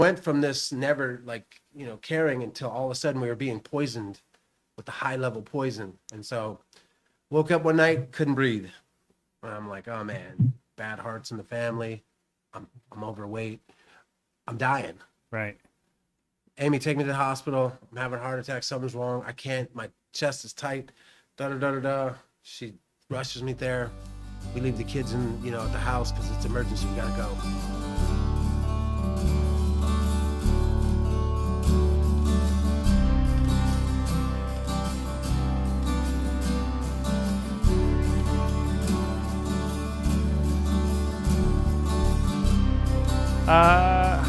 went from this never like, caring until all of a sudden we were being poisoned with the high level poison. And so woke up one night, couldn't breathe. And I'm like, oh man, bad hearts in the family. I'm overweight. I'm dying. Right. Amy, take me to the hospital. I'm having a heart attack. Something's wrong. I can't. My chest is tight. Da da da da da. She rushes me there. We leave the kids in, at the house because it's emergency. We gotta go.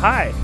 Hi.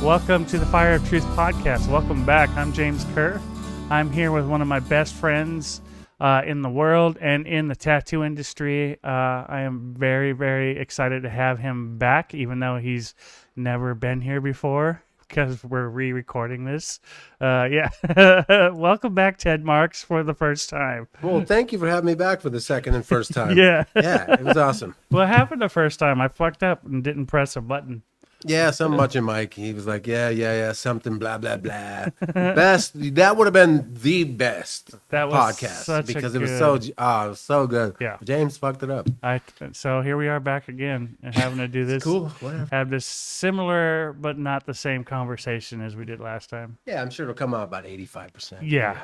Welcome to the Fire of Truth podcast. Welcome back. I'm James Kerr. I'm here with one of my best friends in the world and in the tattoo industry. I am very, very excited to have him back, even though he's never been here before because we're re-recording this. Welcome back, Ted Marks, for the first time. Well, thank you for having me back for the second and first time. Yeah, it was awesome. What happened the first time? I fucked up and didn't press a button. Yeah, something about your mic. He was like, yeah, something, blah, blah, blah. Best, that would have been the best podcast because it was so good. Yeah. James fucked it up. So here we are back again and having to do this. Cool, whatever. Have this similar but not the same conversation as we did last time. Yeah, I'm sure it'll come out about 85%. Yeah.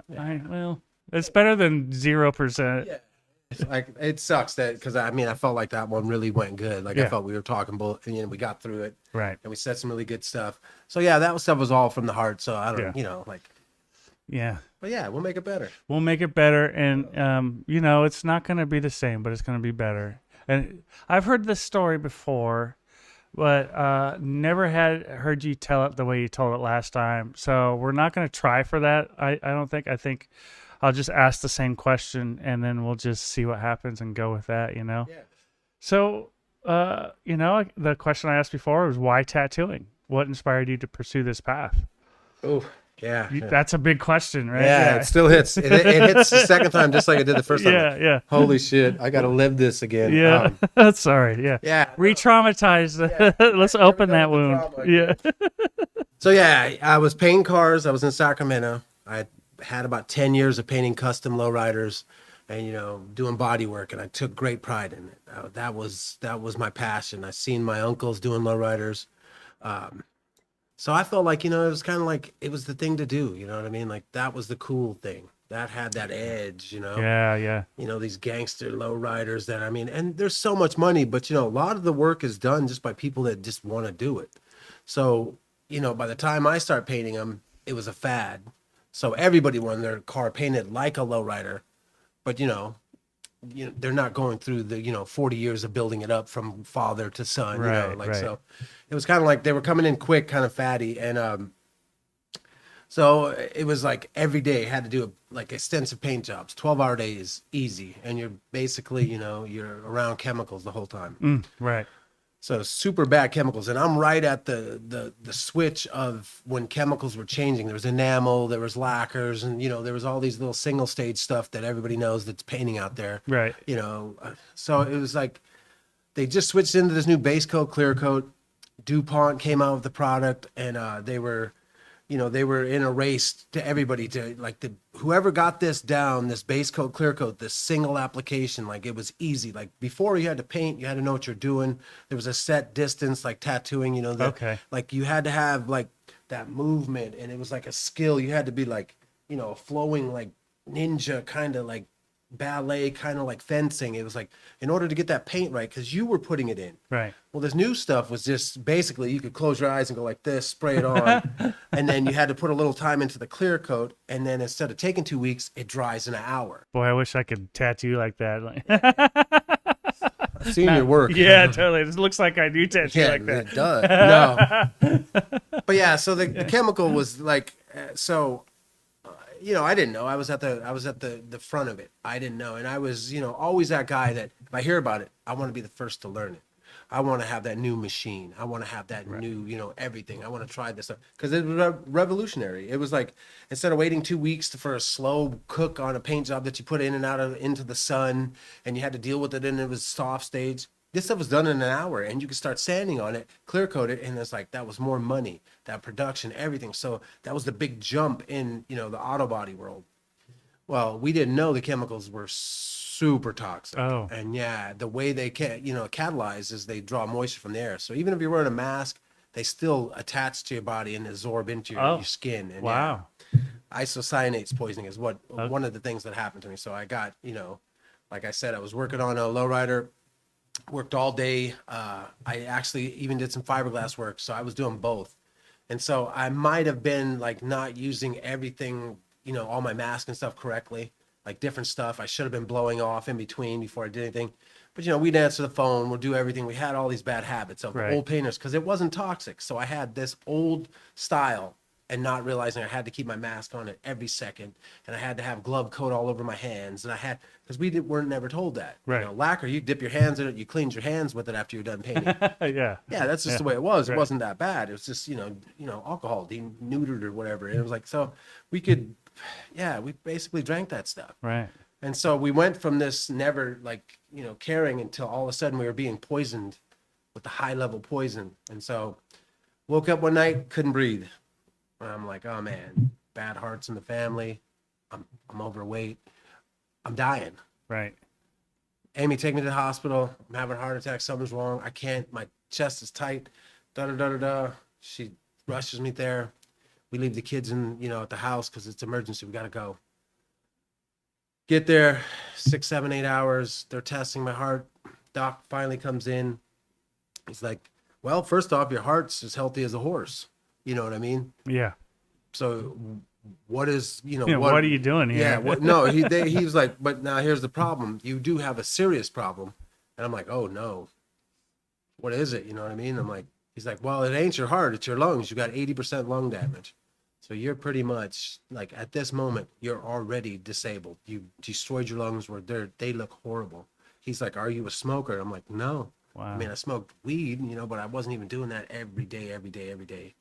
Well, it's better than 0%. Yeah. Like it sucks that because I felt like that one really went good. Like I felt we were talking both, and we got through it, right? And we said some really good stuff. So yeah, that stuff was all from the heart. So I don't, yeah. But yeah, we'll make it better. We'll make it better, and it's not going to be the same, but it's going to be better. And I've heard this story before, but never had heard you tell it the way you told it last time. So we're not going to try for that. I don't think. I think I'll just ask the same question and then we'll just see what happens and go with that, Yeah. So, the question I asked before was why tattooing? What inspired you to pursue this path? Oh, yeah. That's a big question, right? Yeah, it still hits. It hits the second time just like it did the first time. Yeah. Holy shit, I got to live this again. Yeah. Sorry. Yeah. Yeah. Re-traumatized. Yeah. Let's open that wound. Yeah. So, yeah, I was painting cars. I was in Sacramento. I had about 10 years of painting custom lowriders and doing body work, and I took great pride in it. That was my passion. I seen my uncles doing lowriders, so I felt like it was kind of like it was the thing to do. You know what I mean? Like that was the cool thing that had that edge. Yeah. These gangster lowriders and there's so much money, but a lot of the work is done just by people that just want to do it. So by the time I start painting them, it was a fad. So everybody wanted their car painted like a lowrider, but they're not going through the 40 years of building it up from father to son. Right. So it was kind of like they were coming in quick, kind of fatty, and so it was like every day had to do like extensive paint jobs, 12-hour days, easy, and you're basically you're around chemicals the whole time. Right. So super bad chemicals, and I'm right at the switch of when chemicals were changing. There was enamel, there was lacquers, and there was all these little single stage stuff that everybody knows that's painting out there. Right. So it was like they just switched into this new base coat, clear coat. DuPont came out with the product, and they were in a race to everybody to whoever got this down, this base coat, clear coat, this single application, like it was easy. Like before you had to paint, you had to know what you're doing. There was a set distance, like tattooing, okay. Like you had to have like that movement, and it was like a skill. You had to be like, flowing like ninja, kind of like ballet, kind of like fencing. It was like in order to get that paint right, because you were putting it in. Right. Well, this new stuff was just basically you could close your eyes and go like this, spray it on, and then you had to put a little time into the clear coat, and then instead of taking 2 weeks, it dries in an hour. Boy, I wish I could tattoo like that. I've seen your work. Yeah, totally. It looks like I do tattoo like that. It does. No. But yeah, so the chemical was like I didn't know. I was at the front of it. I didn't know, and I was always that guy that if I hear about it, I want to be the first to learn it. I want to have that new machine. I want to have that new, everything. I want to try this stuff because it was revolutionary. It was like instead of waiting 2 weeks for a slow cook on a paint job that you put in and out of into the sun, and you had to deal with it, and it was soft stage. This stuff was done in an hour, and you could start sanding on it, clear coat it, and it's like that was more money, that production, everything. So that was the big jump in, you know, the auto body world. Well, we didn't know the chemicals were super toxic. Oh. And yeah, the way they can, you know, catalyze is they draw moisture from the air. So even if you're wearing a mask, they still attach to your body and absorb into your skin. And Wow. yeah, isocyanates poisoning is one of the things that happened to me. So I got, you know, like I said, I was working on a lowrider, worked all day. I actually even did some fiberglass work. So I was doing both. And so I might have been like not using everything, you know, all my mask and stuff correctly, like different stuff. I should have been blowing off in between before I did anything. But, you know, we'd answer the phone, we'll do everything. We had all these bad habits of Right. old painters because it wasn't toxic. So I had this old style and not realizing I had to keep my mask on it every second. And I had to have glove coat all over my hands. And I had, because weren't never told that. Right. You know, lacquer, you dip your hands in it, you cleanse your hands with it after you're done painting. Yeah. Yeah, that's just the way it was. Right. It wasn't that bad. It was just, you know, alcohol, denuded or whatever. And it was like, so we could, yeah, we basically drank that stuff. Right. And so we went from this never like, you know, caring until all of a sudden we were being poisoned with the high level poison. And so woke up one night, couldn't breathe. And I'm like, oh man, bad hearts in the family. I'm overweight. I'm dying. Right. Amy, take me to the hospital. I'm having a heart attack. Something's wrong. I can't. My chest is tight. Da da da da da. She rushes me there. We leave the kids in, you know, at the house because it's emergency. We got to go. Get there, 6, 7, 8 hours. They're testing my heart. Doc finally comes in. He's like, well, first off, your heart's as healthy as a horse. You know what I mean? Yeah. So what is, you know, What are you doing here? Yeah, no, he was like, but now here's the problem. You do have a serious problem. And I'm like, oh no. What is it? You know what I mean? I'm like, he's like, well, it ain't your heart, it's your lungs. You got 80% lung damage. So you're pretty much like at this moment, you're already disabled. You destroyed your lungs where they look horrible. He's like, are you a smoker? I'm like, no. Wow. I mean, I smoked weed, you know, but I wasn't even doing that every day.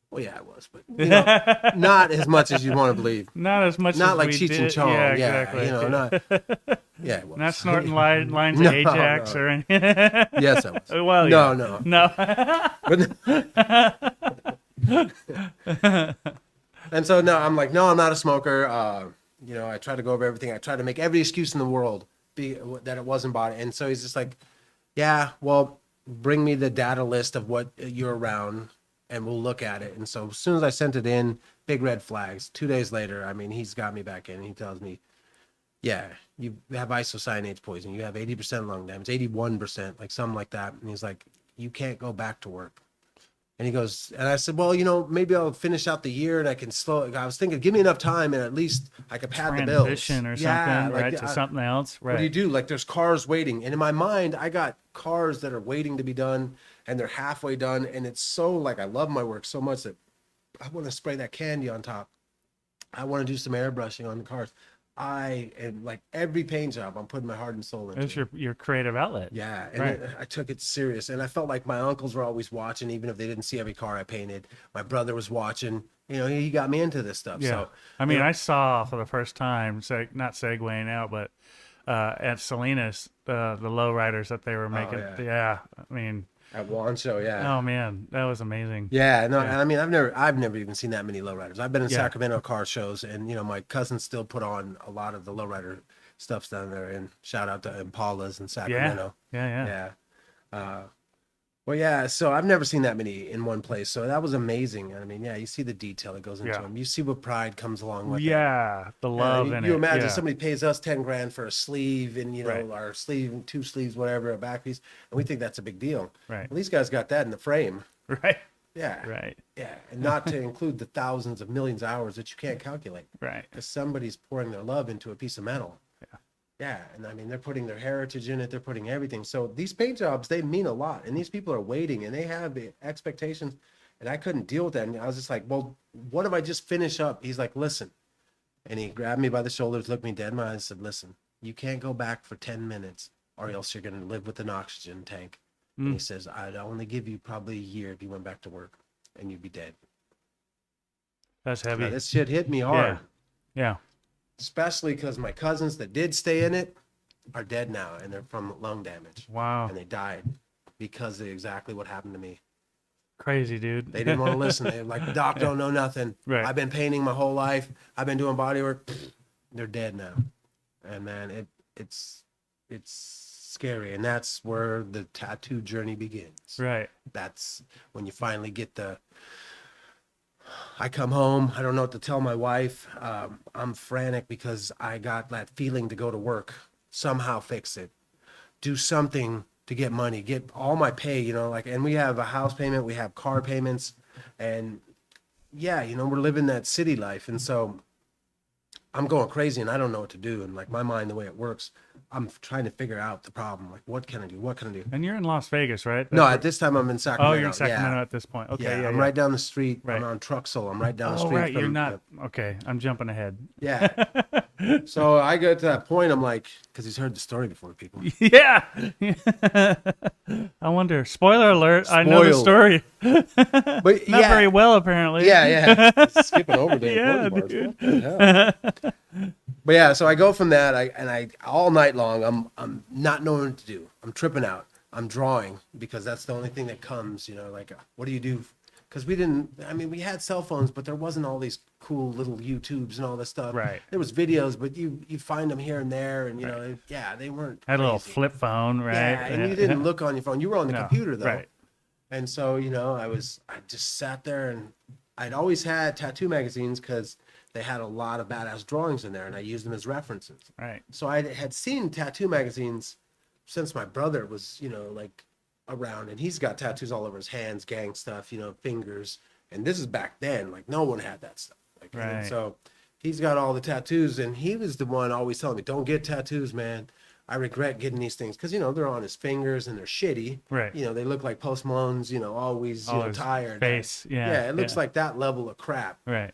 Well, yeah, I was, but you know, not as much as you want to believe. Not as much. Not as like we Cheech and did. Chong. Yeah, Yeah, exactly. you know, not. Yeah, it was. Not snorting lines No, of Ajax no. or anything. Yes, I was. Well, No, yeah. no. But, and so no, I'm like, no, I'm not a smoker. You know, I try to go over everything. I try to make every excuse in the world that it wasn't bought. And so he's just like, yeah, well, bring me the data list of what you're around and we'll look at it. And so as soon as I sent it in, big red flags. 2 days later, I mean, he's got me back in. He tells me, yeah, you have isocyanates poisoning. You have 80% lung damage, 81%, like something like that. And he's like, you can't go back to work. And he goes, and I said, well, you know, maybe I'll finish out the year and I can slow. I was thinking, give me enough time and at least I could pad the bills. Transition or Yeah, something, like, right? To something else, right? What do you do? Like there's cars waiting. And in my mind, I got cars that are waiting to be done and they're halfway done. And it's so like, I love my work so much that I want to spray that candy on top. I want to do some airbrushing on the cars. I am like every paint job, I'm putting my heart and soul into. It's your creative outlet. Yeah, and Right. I took it serious, and I felt like my uncles were always watching, even if they didn't see every car I painted. My brother was watching. You know, he got me into this stuff. Yeah. So I mean, you know, I saw for the first time, not segueing out, but at Salinas, the lowriders that they were making. yeah. I mean, at Wancho, yeah. oh man, that was amazing. Yeah, no, Yeah. I mean, I've never even seen that many lowriders. I've been in Yeah. Sacramento car shows, and you know, my cousins still put on a lot of the lowrider stuffs down there. And shout out to Impalas in Sacramento. Yeah. Well, yeah. So I've never seen that many in one place. So that was amazing. I mean, yeah, you see the detail that goes into Yeah. them. You see what pride comes along with it. Yeah, the love in it. You imagine yeah. somebody pays us 10 grand for a sleeve and, you know, Right. our sleeve, 2 sleeves, whatever, a back piece. And we think that's a big deal. Right. Well, these guys got that in the frame. Right. Yeah. Right. Yeah. And not to include the thousands of millions of hours that you can't calculate. Right. Because somebody's pouring their love into a piece of metal. Yeah. Yeah. And I mean, they're putting their heritage in it. They're putting everything. So these paint jobs, they mean a lot. And these people are waiting and they have the expectations. And I couldn't deal with that. And I was just like, well, what if I just finish up? He's like, listen. And he grabbed me by the shoulders, looked me dead in my eyes, and said, listen, you can't go back for 10 minutes or else you're going to live with an oxygen tank. And he says, I'd only give you probably a year if you went back to work and you'd be dead. That's heavy. Now, this shit hit me hard. Yeah. Especially because my cousins that did stay in it, are dead now, and they're from lung damage. Wow. And they died because of exactly what happened to me. Crazy, dude. They didn't want to listen. They were like, Doc don't know nothing. Right. I've been painting my whole life. I've been doing body work. They're dead now. And man, it's scary. And that's where the tattoo journey begins. Right. That's when you finally get I come home. I don't know what to tell my wife. I'm frantic because I got that feeling to go to work, somehow fix it, do something to get money, get all my pay, and we have a house payment, we have car payments, and yeah, we're living that city life. And so I'm going crazy and I don't know what to do. And like my mind, the way it works, I'm trying to figure out the problem. Like, what can I do? What can I do? And you're in Las Vegas, right? No, at this time I'm in Sacramento. Oh, you're in Sacramento at this point. Okay, yeah, I'm right down the street. Right. I'm on Truxell. I'm right down the Oh, street. right. You're from not. Okay, I'm jumping ahead. Yeah. So I get to that point. I'm like, because he's heard the story before, people. Yeah. I wonder. Spoiler alert. I know the story. But Not very well, apparently. Yeah. Skipping over the Yeah, important dude. parts. What the hell? But yeah, so I go from that. I all night long. I'm not knowing what to do. I'm tripping out. I'm drawing because that's the only thing that comes. Like what do you do? Because we didn't. I mean, we had cell phones, but there wasn't all these cool little YouTubes and all this stuff. Right. There was videos, but you find them here and there, and they weren't. Had a little crazy. flip phone, right? Yeah, and you didn't look on your phone. You were on the No, computer though. right. And so, I just sat there, and I'd always had tattoo magazines because they had a lot of badass drawings in there, and I used them as references. Right. So I had seen tattoo magazines since my brother was, around, and he's got tattoos all over his hands, gang stuff, fingers. And this is back then, like no one had that stuff. Like, Right. And so he's got all the tattoos, and he was the one always telling me, don't get tattoos, man. I regret getting these things because they're on his fingers and they're shitty. Right. They look like Post Malone's. Always His tired. face. Yeah. Yeah, it looks like that level of crap. Right.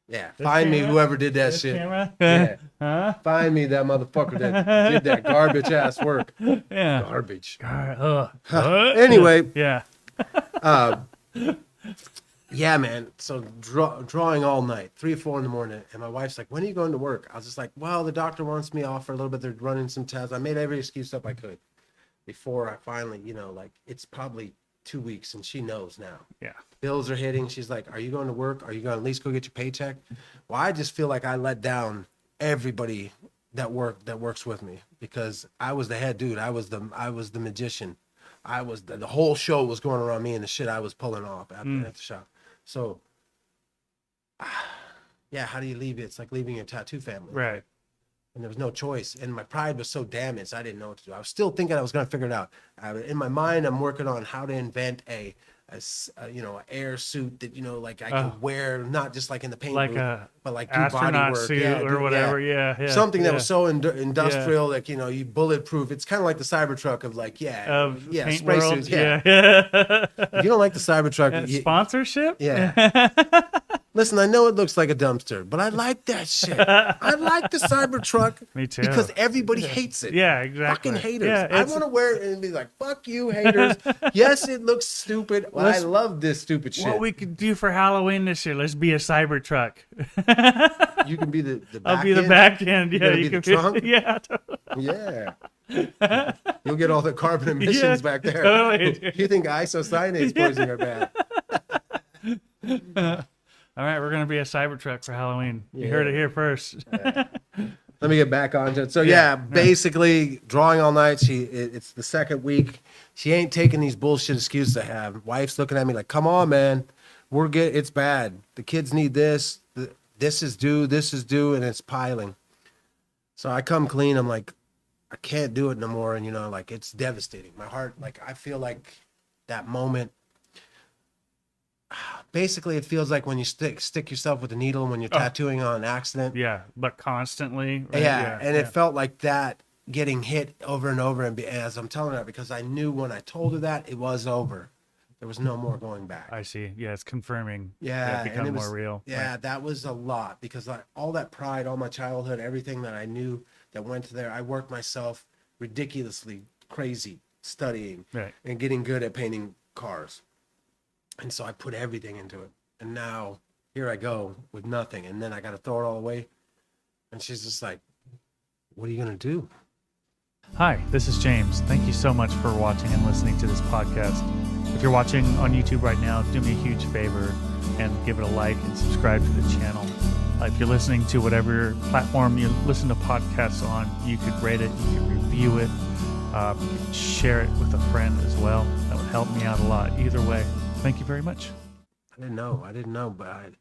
Yeah, find me whoever did that shit. Camera? Yeah, Huh? find me that motherfucker that did that garbage ass work. Yeah. Garbage. Anyway. Anyway, Yeah. yeah, man. So drawing all night, 3 or 4 in the morning, and my wife's like, "When are you going to work?" I was just like, "Well, the doctor wants me off for a little bit. They're running some tests." I made every excuse up I could before I finally, it's probably 2 weeks, and she knows now. Yeah. Bills are hitting. She's like, "Are you going to work? Are you going to at least go get your paycheck?" Well, I just feel like I let down everybody that works with me because I was the head dude. I was the magician. I was the whole show was going around me and the shit I was pulling off at the shop. So, yeah, how do you leave it? It's like leaving your tattoo family. Right. And there was no choice. And my pride was so damaged, I didn't know what to do. I was still thinking I was going to figure it out. In my mind, I'm working on how to invent a air suit that I could wear, not just like in the paint Like booth, a but like do astronaut body work, suit or whatever. Yeah. something that was so industrial, like you bulletproof. It's kind of like the Cybertruck of like Paint spray World. suits. Yeah. If you don't like the Cybertruck, Sponsorship? yeah. Listen, I know it looks like a dumpster, but I like that shit. I like the Cybertruck. Me too. Because everybody hates it. Yeah, exactly. Fucking haters. Yeah, I want to wear it and be like, "Fuck you, haters." Yes, it looks stupid. Well, I love this stupid shit. What we could do for Halloween this year? Let's be a Cybertruck. You can be the back I'll be the end. back end. Yeah, You you can can be be. the trunk? Yeah. Yeah. You'll get all the carbon emissions Yeah, back there. totally. You think isocyanate poisoning are bad? All right, we're gonna be a Cybertruck for Halloween. You heard it here first. Let me get back onto it. So basically drawing all night. It's the second week. She ain't taking these bullshit excuses I have. Wife's looking at me like, "Come on, man, it's bad. The kids need this. This is due. This is due, and it's piling." So I come clean. I'm like, I can't do it no more, and it's devastating. My heart, I feel like that moment. Basically, it feels like when you stick yourself with a needle when you're tattooing on an accident. Yeah, but constantly. Right? Yeah, and it felt like that getting hit over and over. And as I'm telling her, because I knew when I told her that it was over, there was no more going back. I see. Yeah, it's confirming. Yeah, it and become it was, more real. Yeah, Right. that was a lot because all that pride, all my childhood, everything that I knew that went to there, I worked myself ridiculously crazy studying Right. and getting good at painting cars. And so I put everything into it. And now here I go with nothing. And then I got to throw it all away. And she's just like, what are you going to do? Hi, this is James. Thank you so much for watching and listening to this podcast. If you're watching on YouTube right now, do me a huge favor and give it a like and subscribe to the channel. If you're listening to whatever platform you listen to podcasts on, you could rate it, you could review it, you could share it with a friend as well. That would help me out a lot. Either way, thank you very much. I didn't know, but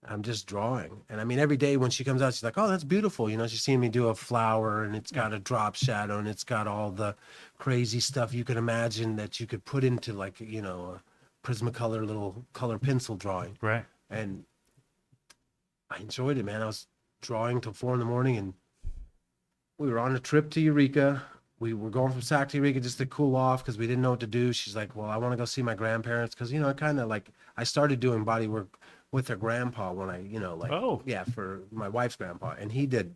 I'm just drawing. And I mean, every day when she comes out, she's like, oh, that's beautiful. You know, she's seen me do a flower and it's got a drop shadow and it's got all the crazy stuff you could imagine that you could put into like, you know, a Prismacolor little color pencil drawing. Right. And I enjoyed it, man. I was drawing till 4 a.m. and we were on a trip to Eureka. We were going from Sac to Eureka just to cool off because we didn't know what to do. She's like, well, I want to go see my grandparents because, you know, I started doing body work with her grandpa when I, you know, like, for my wife's grandpa. And he did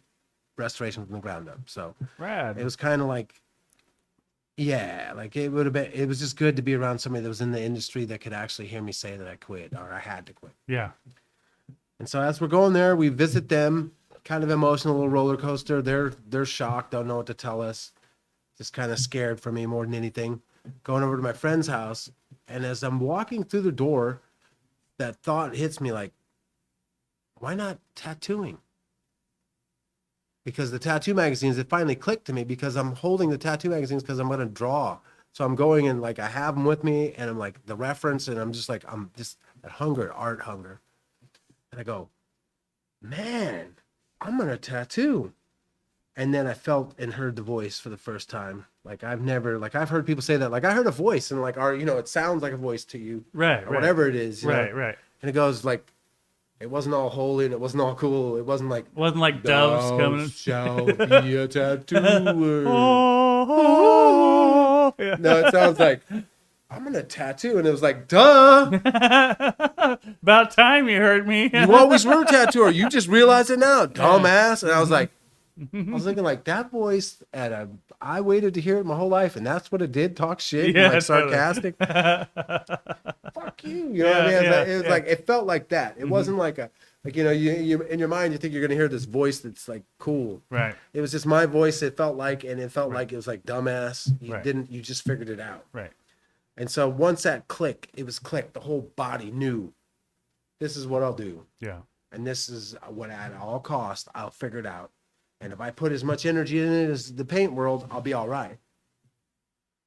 restoration from the ground up. So Rad. it was kind of like, yeah, like it was just good to be around somebody that was in the industry that could actually hear me say that I quit or I had to quit. Yeah. And so as we're going there, we visit them, kind of emotional little roller coaster. They're shocked, don't know what to tell us. Just kind of scared for me more than anything. Going over to my friend's house, and as I'm walking through the door, that thought hits me like, why not tattooing? Because the tattoo magazines, it finally clicked to me because I'm holding the tattoo magazines because I'm going to draw. So I'm going and like I have them with me and I'm like the reference and I'm just that hunger, art hunger. And I go, man, I'm going to tattoo. And then I felt and heard the voice for the first time. Like I've heard people say that, like I heard a voice and like, it sounds like a voice to you. Right. Or whatever it is. Right. And it goes like, it wasn't all holy and it wasn't all cool. It wasn't like doves coming. Shall be a tattooer. Yeah. No, it sounds like I'm gonna tattoo, and it was like, duh. About time you heard me. You always were a tattooer. You just realized it now, dumbass. And I was thinking like that voice. I waited to hear it my whole life, and that's what it did. Talk shit, Yeah, and, like sarcastic. Fuck you. You know what I mean? It was like it felt like that. It wasn't like you in your mind you think you're gonna hear this voice that's like cool. Right. It was just my voice. It felt like like it was like dumbass. You just figured it out. Right. And so once that clicked, the whole body knew this is what I'll do. Yeah. And this is what at all costs I'll figure it out. And if I put as much energy in it as the paint world, I'll be all right.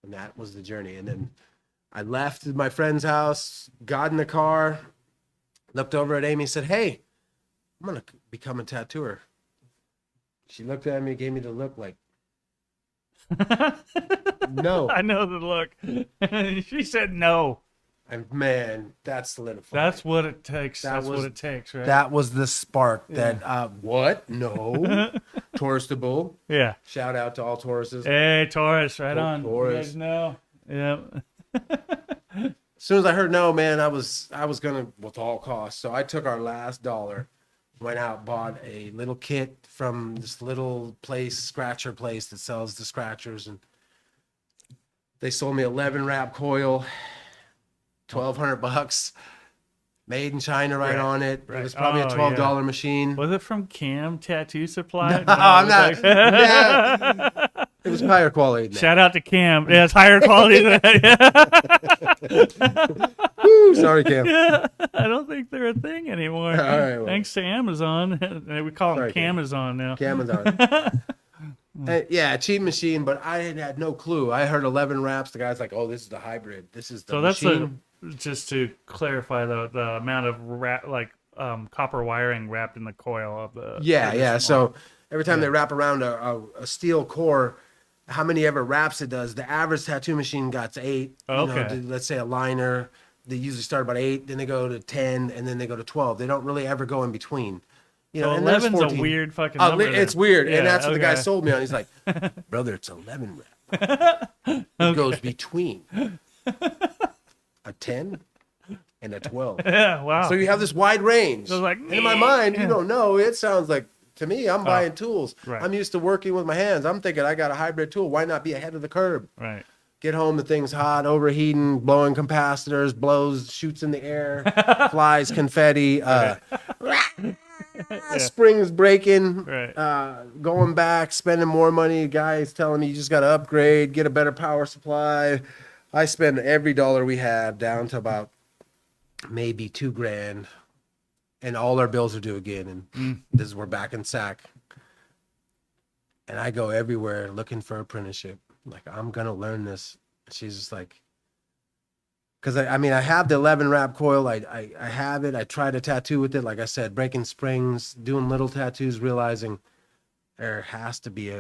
And that was the journey. And then I left my friend's house, got in the car, looked over at Amy and said, hey, I'm going to become a tattooer. She looked at me, gave me the look like, no. I know the look. She said no. And man, that solidified. That's what it takes. That's what it takes, right? That was the spark that, what? No. Taurus the Bull. Yeah. Shout out to all Tauruses. Hey, Taurus, right on. Taurus. You guys know. Yeah. As soon as I heard no, man, I was gonna with all costs. So I took our last dollar, went out, bought a little kit from this little scratcher place that sells the scratchers, and they sold me 11 wrap coil, $1,200, made in China right on it. Right. It was probably a $12 machine. Was it from Cam Tattoo Supply? No, I'm not. Yeah. It was higher quality than that. Shout out to Cam. Yeah, it's higher quality than that. Woo, sorry, Cam. Yeah, I don't think they're a thing anymore. All right, well. Thanks to Amazon. We call them Camazon now. Camazon. Yeah, cheap machine, but I had no clue. I heard 11 wraps. The guy's like, oh, this is the hybrid. This is the machine. Just to clarify the amount of copper wiring wrapped in the coil of the... Yeah. So every time they wrap around a steel core, how many ever wraps it does. The average tattoo machine got to 8. Okay. Let's say a liner, they usually start about 8, then they go to 10, and then they go to 12. They don't really ever go in between. So 11's a weird fucking number. It's weird, and that's what the guy sold me on. He's like, brother, it's 11 wrap. It goes between a 10 and a 12. Yeah, wow. So you have this wide range. So like, and in my mind, you don't know. It sounds like, to me, I'm buying tools. Right. I'm used to working with my hands. I'm thinking I got a hybrid tool. Why not be ahead of the curve? Right. Get home, the thing's hot, overheating, blowing capacitors, shoots in the air, flies, confetti. springs breaking, Right. going back, spending more money. Guys telling me you just got to upgrade, get a better power supply. I spend every dollar we have down to about maybe $2,000, and all our bills are due again. And this is we're back in SAC, and I go everywhere looking for apprenticeship. Like, I'm gonna learn this. She's just like, because I mean, I have the 11 wrap coil. I have it. I tried a tattoo with it. Like I said, breaking springs, doing little tattoos, realizing there has to be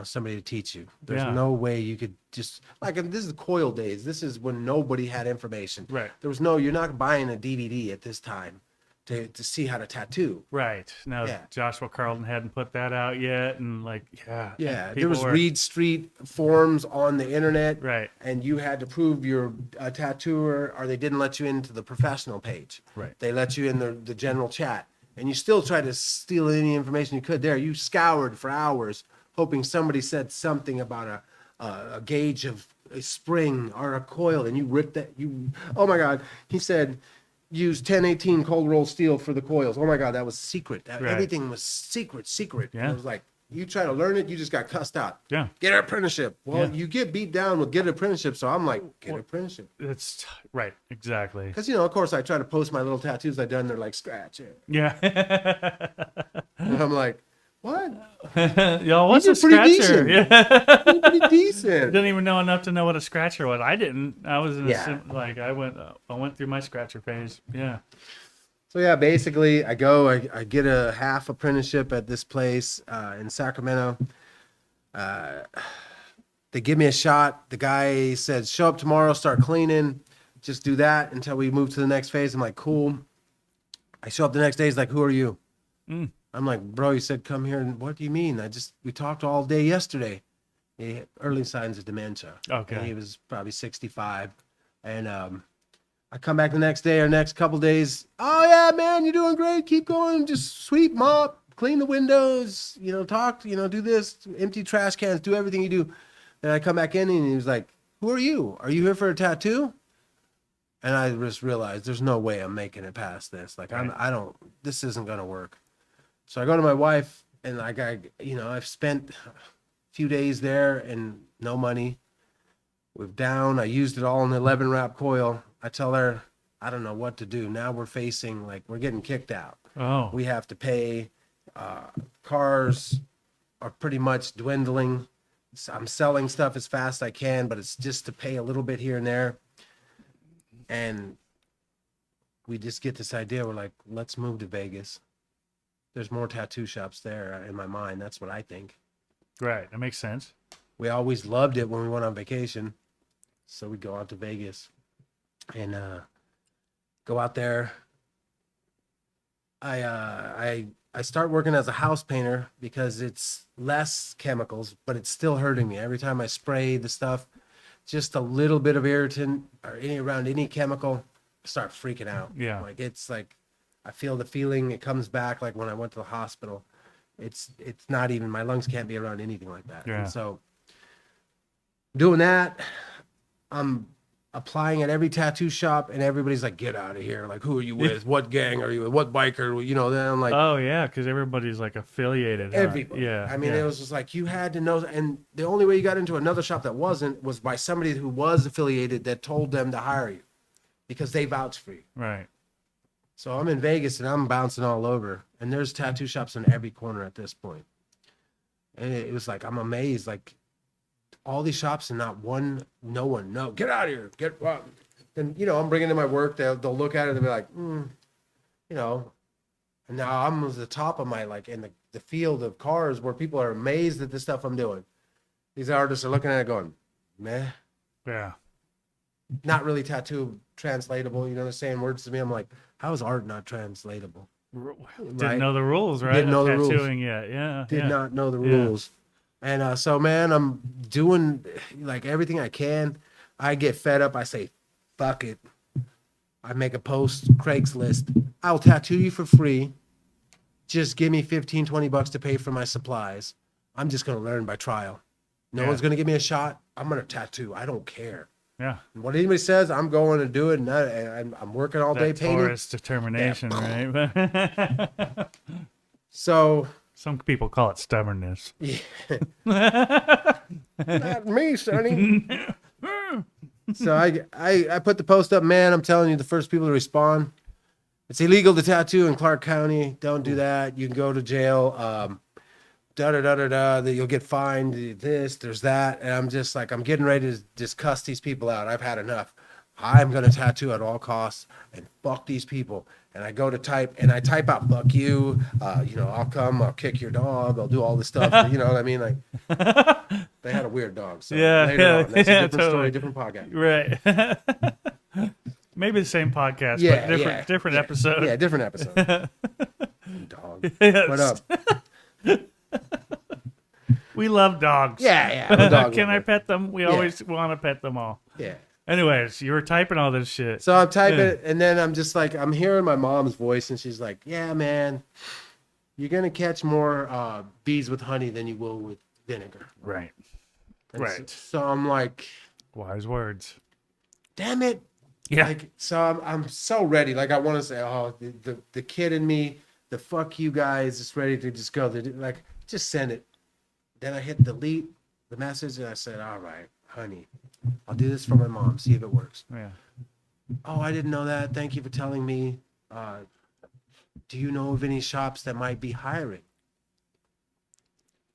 somebody to teach you. There's Yeah. no way you could just like, and this is coil days. This is when nobody had information. Right. There was no, you're not buying a DVD at this time to see how to tattoo. Right. No, Yeah. Joshua Carlton hadn't put that out yet. And Yeah, there people was were- Reed Street forums on the internet, Right. and you had to prove you're a tattooer, or they didn't let you into the professional page. Right. They let you in the general chat, and you still tried to steal any information you could there. You scoured for hours, hoping somebody said something about a gauge of a spring or a coil, and you ripped that. Oh my God, he said use 1018 cold roll steel for the coils. Oh my God, that was secret. Right. Everything was secret. Yeah. And it was like, you try to learn it, you just got cussed out. Yeah. Get an apprenticeship. Well, Yeah. you get beat down with get an apprenticeship. So I'm like, get an apprenticeship. It's right. Exactly. Because, of course, I try to post my little tattoos I done. They're like, scratch it. Yeah. And I'm like, what? Y'all, what's a These are pretty scratcher? decent. Yeah. You're pretty decent. Didn't even know enough to know what a scratcher was. I didn't. I was in Yeah. I went through my scratcher phase. Yeah. So, yeah, basically, I get a half apprenticeship at this place in Sacramento. They give me a shot. The guy said, show up tomorrow, start cleaning. Just do that until we move to the next phase. I'm like, cool. I show up the next day. He's like, who are you? I'm like, bro, you said come here. And what do you mean? We talked all day yesterday. He had early signs of dementia. Okay. And he was probably 65. And I come back the next day or next couple days. Oh, yeah, man, you're doing great. Keep going. Just sweep, mop, clean the windows, talk, do this, empty trash cans, do everything you do. And I come back in and he was like, who are you? Are you here for a tattoo? And I just realized there's no way I'm making it past this. Like, this isn't going to work. So I go to my wife and I've spent a few days there and no money. We're down. I used it all in the 11 wrap coil. I tell her, I don't know what to do. Now we're facing, we're getting kicked out. Oh. We have to pay. Cars are pretty much dwindling. So I'm selling stuff as fast as I can, but it's just to pay a little bit here and there. And we just get this idea. We're like, let's move to Vegas. There's more tattoo shops there in my mind. That's what I think. Right. That makes sense. We always loved it when we went on vacation. So we go out to Vegas and go out there. I start working as a house painter because it's less chemicals, but it's still hurting me. Every time I spray the stuff, just a little bit of irritant or around any chemical, I start freaking out. Yeah. It's like I feel the feeling. It comes back like when I went to the hospital. It's not even, my lungs can't be around anything like that. Yeah. And so doing that, I'm applying at every tattoo shop and everybody's like, get out of here. Like, who are you with? What gang are you with? What biker? Then I'm like, Oh yeah, because everybody's affiliated. Huh? everybody. Yeah. I mean, yeah. it was just like you had to know. And the only way you got into another shop that wasn't was by somebody who was affiliated that told them to hire you because they vouched for you. Right. So I'm in Vegas and I'm bouncing all over. And there's tattoo shops on every corner at this point. And it was like, I'm amazed. Like, all these shops and not one, no, get out of here. Then, I'm bringing in my work. They'll look at it and be like, and now I'm at the top of my, in the field of cars where people are amazed at the stuff I'm doing. These artists are looking at it going, meh, Yeah. not really tattoo translatable. They're saying words to me. I'm like, how is art not translatable? Didn't know the rules, right? Didn't know of the rules. tattooing yet. Yeah. Did yeah. not know the Yeah. rules. And so, man, I'm doing everything I can. I get fed up. I say, fuck it. I make a post, Craigslist. I'll tattoo you for free. Just give me $15-20 to pay for my supplies. I'm just going to learn by trial. No Yeah. one's going to give me a shot. I'm going to tattoo. I don't care. Yeah. What anybody says, I'm going to do it. And I'm working all day That painting. Taurus determination, right? So Some people call it stubbornness. yeah. Not me, Sonny. So I put the post up, man. I'm telling you, the first people to respond. It's illegal to tattoo in Clark County. Don't do that. You can go to jail. That you'll get fined. This, there's that, and I'm just like, I'm getting ready to just cuss these people out. I've had enough. I'm gonna tattoo at all costs and fuck these people. And I go to type, and I type out "fuck you." I'll come. I'll kick your dog. I'll do all this stuff. You know what I mean? Like, they had a weird dog. So Yeah, later yeah, on, that's yeah, a different story, totally. different podcast. Right. Maybe the same podcast, Yeah, but different episode. Yeah, different episode. Dog. Yes. What up? We love dogs. Yeah, I'm a dog Can I lover. pet them? We always want to pet them all. Yeah. Anyways, you were typing all this shit. So I'm typing it, and then I'm just like, I'm hearing my mom's voice, and she's like, "Yeah, man, you're gonna catch more bees with honey than you will with vinegar." Right. And Right. So I'm like, Wise words. damn it. Yeah. Like, so I'm so ready. Like, I want to say, oh, the kid in me, the fuck you guys, is ready to just go. Like, just send it. Then I hit delete the message, and I said, all right, honey, I'll do this for my mom. See if it works. Yeah. Oh, I didn't know that. Thank you for telling me. Do you know of any shops that might be hiring?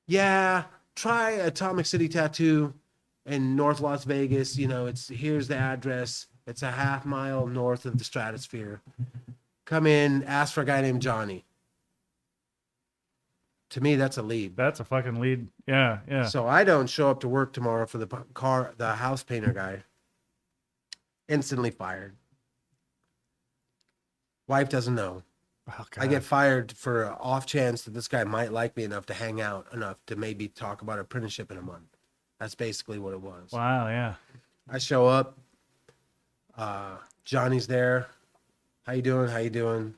Yeah, try Atomic City Tattoo in North Las Vegas. Here's the address. It's a half mile north of the Stratosphere. Come in, ask for a guy named Johnny. To me, that's a lead. That's a fucking lead. Yeah, yeah. So I don't show up to work tomorrow for the house painter guy. Instantly fired. Wife doesn't know. Oh, I get fired for an off chance that this guy might like me enough to hang out enough to maybe talk about apprenticeship in a month. That's basically what it was. Wow, yeah. I show up. Johnny's there. How you doing? How you doing?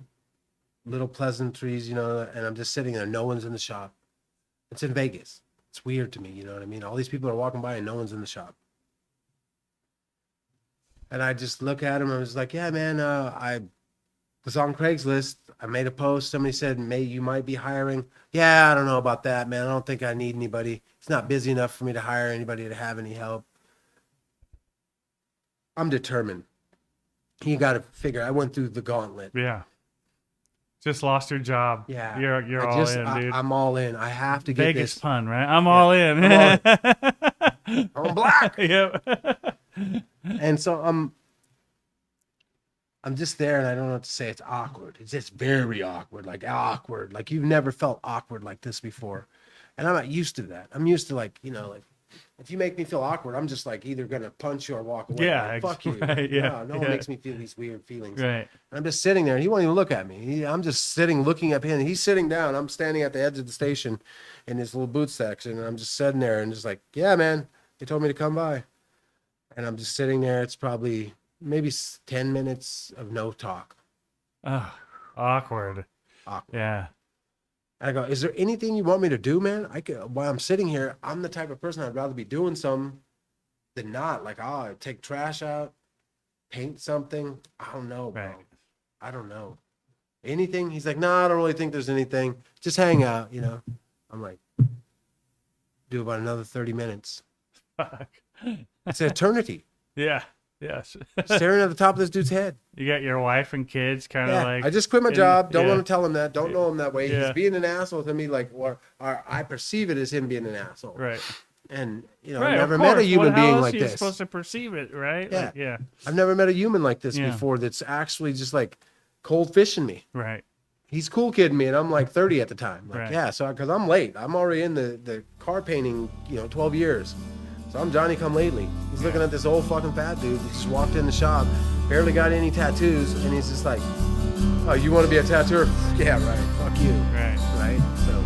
Little pleasantries, and I'm just sitting there. No one's in the shop. It's in Vegas. It's weird to me, you know what I mean? All these people are walking by and no one's in the shop. And I just look at him. I was like, yeah, man, I was on Craigslist. I made a post. Somebody said, you might be hiring. Yeah, I don't know about that, man. I don't think I need anybody. It's not busy enough for me to hire anybody to have any help. I'm determined. You got to figure. I went through the gauntlet. Yeah. Just lost your job. Yeah. You're all in, dude. I'm all in. I have to get Vegas this. pun, right? I'm all in. I'm black. Yep. And so I'm just there, and I don't know what to say. It's awkward. It's just very awkward. Like you've never felt awkward like this before. And I'm not used to that. I'm used to like if you make me feel awkward, I'm just like either gonna punch you or walk away. Yeah, Like, fuck you. right, yeah, No one yeah. makes me feel these weird feelings. Right. And I'm just sitting there, and he won't even look at me. I'm just sitting, looking at him. He's sitting down. I'm standing at the edge of the station in his little boot section, and I'm just sitting there and just like, yeah, man, they told me to come by. And I'm just sitting there. It's probably maybe 10 minutes of no talk. Oh, awkward. Awkward. Yeah. I go, is there anything you want me to do, man? While I'm sitting here, I'm the type of person I'd rather be doing something than not. Like, take trash out, paint something. I don't know, bro. Right. I don't know. Anything? He's like, no, I don't really think there's anything. Just hang out, I'm like, do about another 30 minutes. Fuck. It's an eternity. Yeah. Yes. Staring at the top of this dude's head. You got your wife and kids kind of Yeah, like. I just quit my job. Don't yeah. want to tell him that. Don't know him that way. Yeah. He's being an asshole to me, or I perceive it as him being an asshole. Right. And Right, I've never of met a course. human How being else like are you this. supposed to perceive it, right? Yeah. Like, yeah. I've never met a human like this Yeah. before. That's actually just like cold fishing me. Right. He's cool kidding me, and I'm like 30 at the time. Like, Right. yeah, so because I'm late, I'm already in the car painting, 12 years. So I'm Johnny come lately. He's looking at this old fucking fat dude. He just walked in the shop, barely got any tattoos, and he's just like, "Oh, you want to be a tattooer? Yeah, right. Fuck you." Right. Right. So